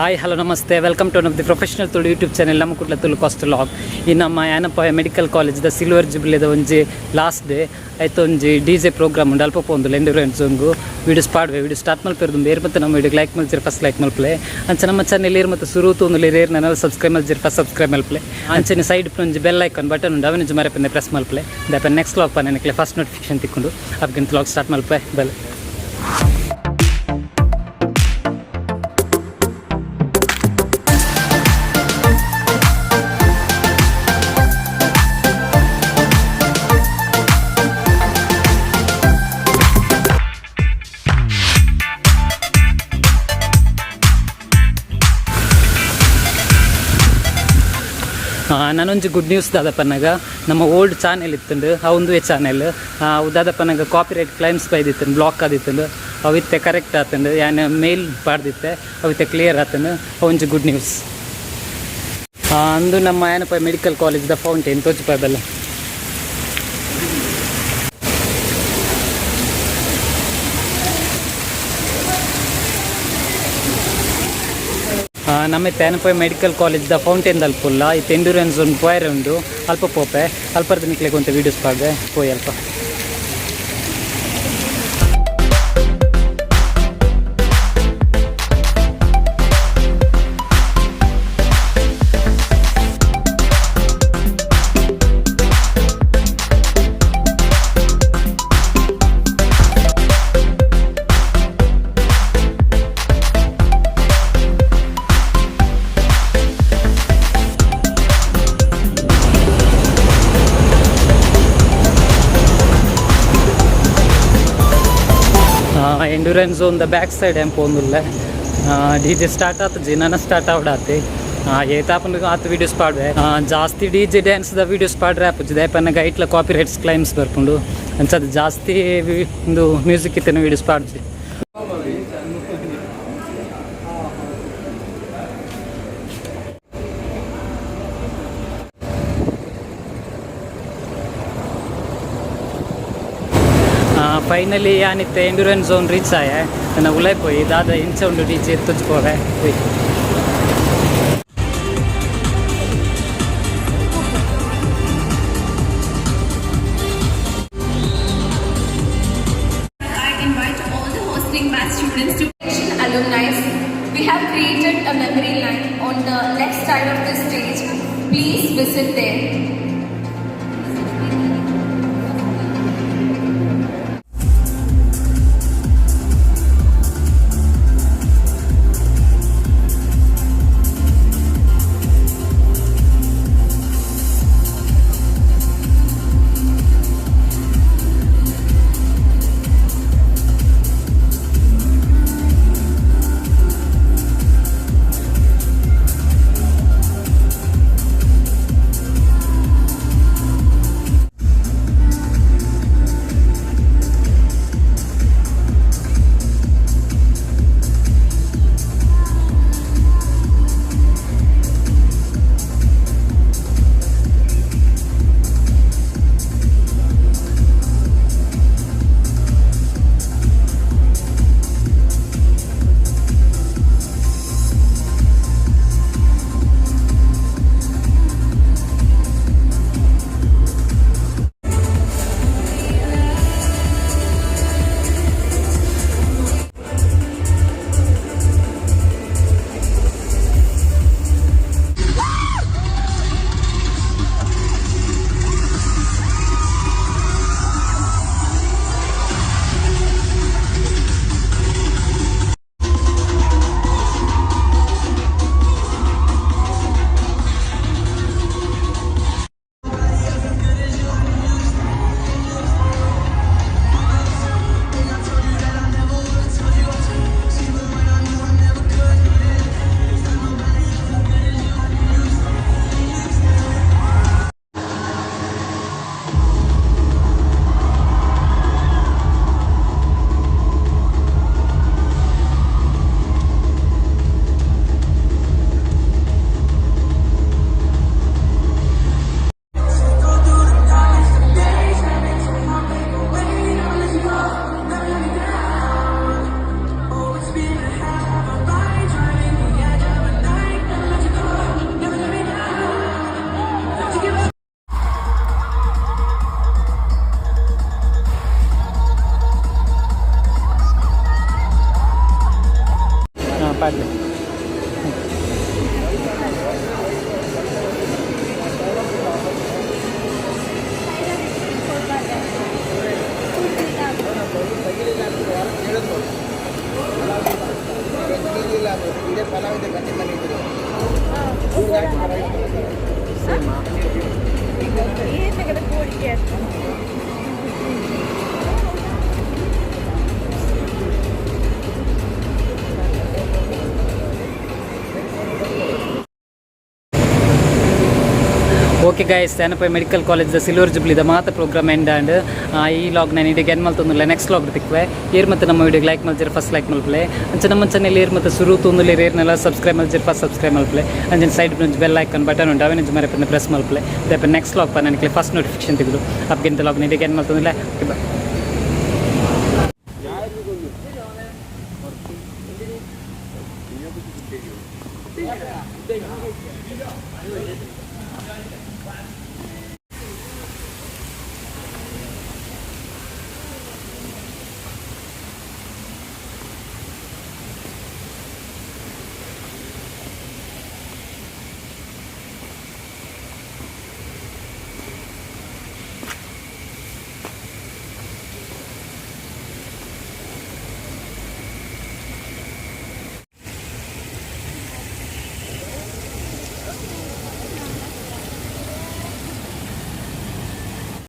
Hi hello ನಮಸ್ತೆ welcome to one of the professional Tulu YouTube channel Namma Kutla Tulu cost log ಈ ನಮ್ಮ ಯಾನಪ್ಪ medical ಕಾಲೇಜ್ದ silver ಜುಬ್ಲಿದ ಒಂಜಿ ಲಾಸ್ಟ್ ಡೇ ಆಯ್ತು ಒಂಜಿ DJ ಪ್ರೋಗ್ರಾಮ್ ಉಂಡು ಅಲ್ಪ ಪೋಂದುಲ್ಲ ಎಂಡೂರೆನ್ಸ್ ಸಾಂಗು ವಿಡಿಯೋಸ್ ಪಾಡ್ವೆ ವಿಡಿಯೋ ಸ್ಟಾರ್ಟ್ ಮಲ್ಪೇರ್ದು ಏರ್ ಮತ್ತು ನಮ್ಮ ವಿಡಿಯೋಗೆ ಲೈಕ್ ಮಲ್ಚಿರ ಫಸ್ಟ್ ಲೈಕ್ ಮಲ್ಪಲೆ ಅಂಚೆ ನಮ್ಮ ಚಾನೆಲ್ ಏರ್ ಮತ್ತು ಸುರು ತೊಂದು ಏರ್ ನಾನು ಸಬ್ಸ್ಕ್ರೈಬ್ ಮಲ್ಚಿರ ಫಸ್ಟ್ ಸಬ್ಸ್ಕ್ರೈಬ್ ಮಲ್ಪಲೆ ಅಂಚೆ ಸೈಡ್ ಒಂಜಿ ಬೆಲ್ ಐಕಾನ್ ಬಟನ್ ಉಂಡು ಅವನಿಂಜು ಮರಪಂದೆ ಪ್ರೆಸ್ ಮಲ್ಪಲೆ ದಪ್ಪ ನೆಕ್ಸ್ಟ್ ಲಾಗ್ ಪನ್ನಕ್ಕೆ ಫಸ್ಟ್ ನೋಟಿಫಿಕೇಶನ್ ತಿಕ್ಕೊಂಡು ಅದಕ್ಕಿಂತ ಲಾಗ್ ಸ್ಟಾರ್ಟ್ ಮಲ್ಪೆ ಬೆಲ್ ನಾನೊಂದು ಗುಡ್ ನ್ಯೂಸ್ ದಾದಪ್ಪನಾಗ ನಮ್ಮ ಓಲ್ಡ್ ಚಾನೆಲ್ ಇತ್ತಂಡು ಅವಂದು ಚಾನೆಲ್ ದಾದಪ್ಪನಾಗ ಕಾಪಿರೈಟ್ ಕ್ಲೈಮ್ಸ್ ಬೈದಿತ್ತಂಡು ಬ್ಲಾಕ್ ಆದಿತ್ತಂಡು ಅವಿತ್ತೆ ಕರೆಕ್ಟ್ ಆತಂಡು ಯಾನು ಮೇಲ್ ಪಾಡ್ದಿತ್ತೆ ಅವಿತ್ತೆ ಕ್ಲಿಯರ್ ಆತಂಡು ಒಂಜಿ ಗುಡ್ ನ್ಯೂಸ್ ಅಂದು ನಮ್ಮ ಏನಪ್ಪ ಮೆಡಿಕಲ್ ಕಾಲೇಜ್ದ ಫೌಂಟೇನ್ ತೋಚಿಪಾಯಬಲ್ಲ ನಮ್ಮ ಏನಪ್ಪ ಮೆಡಿಕಲ್ ಕಾಲೇಜ್ದ ಫೌಂಟೇನ್ ಅಲ್ಪಲ್ಲ ಈ ಎಂಡೂರೆನ್ಸ್ ಒಂದು ಪೋಯರ್ ಉಂಡು ಅಲ್ಪ ಪೋಪೆ ಅಲ್ಪರ್ದು ನಿಕ್ಲಿಕ್ಕೆ ಒಂದು ವೀಡಿಯೋಸ್ ಪಾಡ್ದೆ ಪೋಯ್ ಅಲ್ಪ ಎಂಡೂರೆನ್ಸ್ ಒಂದು ಬ್ಯಾಕ್ ಸೈಡ್ ಏನು ಪೋಂದುಲ್ಲ DJ ಸ್ಟಾರ್ಟ್ ಆತು ಜಿನ ಸ್ಟಾರ್ಟ್ ಆವಡಾತೆ ಏತಾಪನ ಆತು ವೀಡಿಯೋಸ್ ಪಾಡ್ವೆ ಜಾಸ್ತಿ DJ ಡ್ಯಾನ್ಸ್ದ ವೀಡಿಯೋಸ್ ಪಾಡ್ರೆ ಆಪುಜಿ ದಯಪನ್ನಾಗ ಐಟ್ಲ ಕಾಪಿ ರೈಟ್ಸ್ ಕ್ಲೈಮ್ಸ್ ಬರ್ಕೊಂಡು ಅಂಚದು ಜಾಸ್ತಿ ಒಂದು ಮ್ಯೂಸಿಕ್ ಇತ್ತೇನೆ ವೀಡಿಯೋಸ್ ಪಾಡ್ಜಿ ಫೈನಲಿ ಯಾನಿತ್ತೆ ಎಂಡೂರೆನ್ಸ್ ಝೋನ್ ರೀಚ್ ಆಯ ನನ್ನ ಉಲೈಪೋಯಿ ದಾದ ಇಂಚ ಉಂಡು DJ ಎತ್ತುಜ್ಕೋವೆ alumni. We have created a memory line on the left side of the stage. Please visit there. ಪಾಡ್ಲೆ. ಓಕೆ ಗೈಸ್ ಏನಪ್ಪ ಮೆಡಿಕಲ್ ಕಾಲೇಜ್ದ ಸಿಲ್ವರ್ ಜುಬ್ಲಿದ ಮಾತ ಪ್ರೋಗ್ರಾಮ್ ಎಂಡ್ ಆ್ಯಂಡ್ ಈ ಲಾಗ್ ನಾನು ಇಡೀ ಏನು ಮಲ್ತೊಂದಿಲ್ಲ ನೆಕ್ಸ್ಟ್ ಲಾಗ್ ತಿಕ್ವೆ ಏರ್ ಮತ್ತು ನಮ್ಮ ವಿಡಿಯೋಗೆ ಲೈಕ್ ಮಲ್ಜಿರ ಫಸ್ಟ್ ಲೈಕ್ ಮಲ್ಪಲೆ ಅಂಚೆ ನಮ್ಮ ಚಾನಲ್ ಏರ್ ಮತ್ತು ಸುರು ತೊಂದಲ್ಲಿ ಏರ್ನೆಲ್ಲ ಸಬ್ಸ್ಕ್ರೈಬ್ ಮಲ್ಜಿರ ಫಸ್ಟ್ ಸಬ್ಸ್ಕ್ರೈಬ್ ಮಲ್ಪಲೆ ಅಂಚಿನ ಸೈಡ್ నుంచి ಬೆಲ್ ಐಕಾನ್ ಬಟನ್ ಉಂಟು ಅವನ ಮರೆ ಪನ್ನ ಪ್ರೆಸ್ ಮಲ್ಪಲೆ ದೇಪ ನೆಕ್ಸ್ಟ್ ಲಾಗ್ ಪಾ ನನಗೆ ಫಸ್ಟ್ ನೋಟಿಫಿಕೇಶನ್ ತೆಗೆದು ಅಪ್ಗಿಂತ ಲಾಗ್ ಇಡೀ ಏನು ಮಲ್ತೊಂದಿಲ್ಲ ಓಕೆ ಬಾಯ್.